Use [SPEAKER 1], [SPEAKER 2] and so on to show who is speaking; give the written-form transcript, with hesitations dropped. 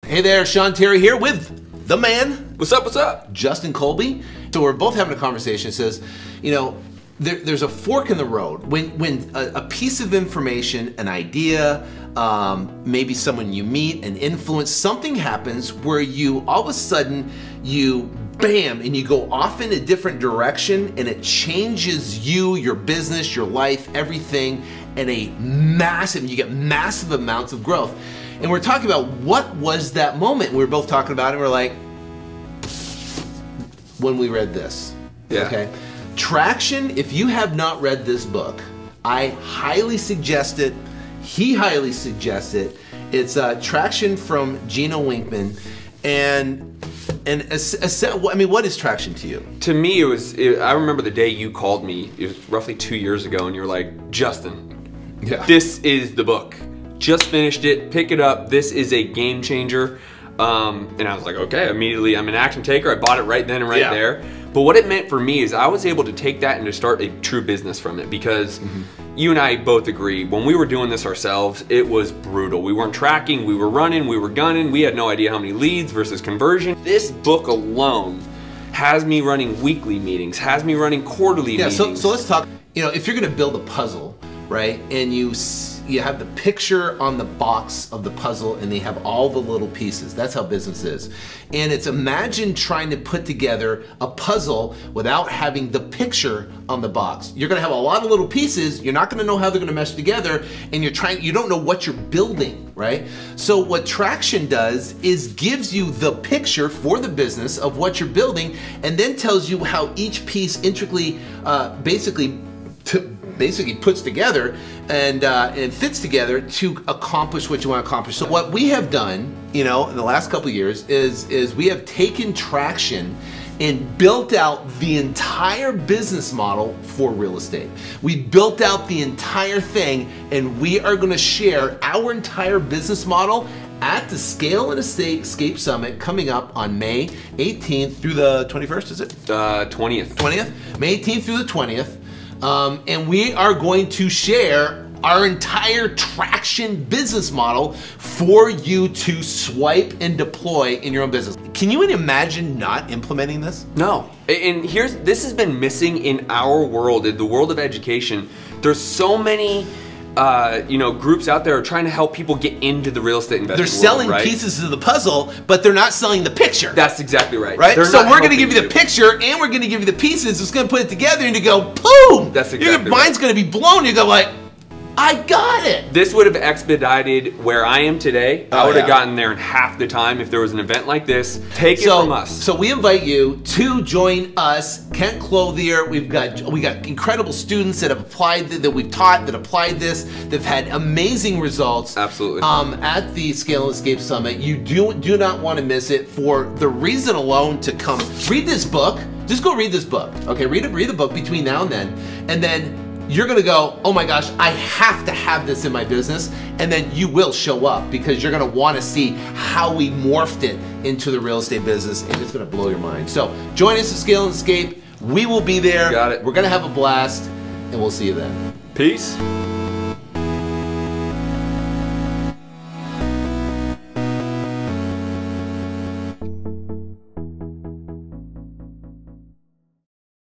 [SPEAKER 1] Hey there, Sean Terry here with the man.
[SPEAKER 2] What's up, what's up?
[SPEAKER 1] Justin Colby. So we're both having a conversation. It says, you know, there's a fork in the road. When a piece of information, an idea, maybe someone you meet, an influence, something happens where you, all of a sudden, you bam, and you go off in a different direction and it changes you, your business, your life, everything, in a massive, you get massive amounts of growth. And we're talking about what was that moment. We were both talking about it and we're like, when we read this,
[SPEAKER 2] yeah.
[SPEAKER 1] Okay? Traction, if you have not read this book, I highly suggest it. He highly suggests it. It's Traction from Gino Winkman. And I mean, what is traction to you?
[SPEAKER 2] To me, I remember the day you called me, it was roughly 2 years ago, and you were like, Justin,
[SPEAKER 1] yeah,
[SPEAKER 2] this is the book. Just finished it, pick it up, this is a game changer. And I was like, okay, immediately I'm an action taker. I bought it right then and right there. But what it meant for me is I was able to take that and to start a true business from it, because you and I both agree, when we were doing this ourselves, it was brutal. We weren't tracking, we were running, we were gunning, we had no idea how many leads versus conversion. This book alone has me running weekly meetings, has me running quarterly meetings.
[SPEAKER 1] So let's talk, you know, if you're gonna build a puzzle, right, and you have the picture on the box of the puzzle and they have all the little pieces. That's how business is. And it's, imagine trying to put together a puzzle without having the picture on the box. You're gonna have a lot of little pieces, you're not gonna know how they're gonna mesh together, and you don't know what you're building, right? So what Traction does is gives you the picture for the business of what you're building, and then tells you how each piece intricately, basically puts together and fits together to accomplish what you want to accomplish. So what we have done, you know, in the last couple of years is we have taken Traction and built out the entire business model for real estate. We built out the entire thing, and we are going to share our entire business model at the Scale and Escape Summit coming up on May 18th through the 21st, is it?
[SPEAKER 2] 20th.
[SPEAKER 1] 20th? May 18th through the 20th. And we are going to share our entire Traction business model for you to swipe and deploy in your own business. Can you imagine not implementing this?
[SPEAKER 2] No. And this has been missing in our world, in the world of education. There's so many groups out there are trying to help people get into the real estate investing
[SPEAKER 1] They're selling
[SPEAKER 2] world, right?
[SPEAKER 1] pieces of the puzzle, but they're not selling the picture.
[SPEAKER 2] That's exactly right.
[SPEAKER 1] Right? So we're going to give you the picture, and we're going to give you the pieces. It's going to put it together, and you go, boom!
[SPEAKER 2] That's exactly
[SPEAKER 1] your mind's going to be blown. You go like, I got it.
[SPEAKER 2] This would have expedited where I am today. I would have gotten there in half the time if there was an event like this. Take it from us.
[SPEAKER 1] So we invite you to join us, Kent Clothier. We got incredible students that have applied, that we've taught, that applied this. They've had amazing results.
[SPEAKER 2] Absolutely.
[SPEAKER 1] At the Scale and Escape Summit. You do not want to miss it. For the reason alone to come read this book. Just go read this book. Okay, read the book between now and then you're gonna go, oh my gosh, I have to have this in my business, and then you will show up because you're gonna wanna see how we morphed it into the real estate business, and it's gonna blow your mind. So join us at Scale and Escape. We will be there.
[SPEAKER 2] Got it.
[SPEAKER 1] We're gonna have a blast, and we'll see you then.
[SPEAKER 2] Peace.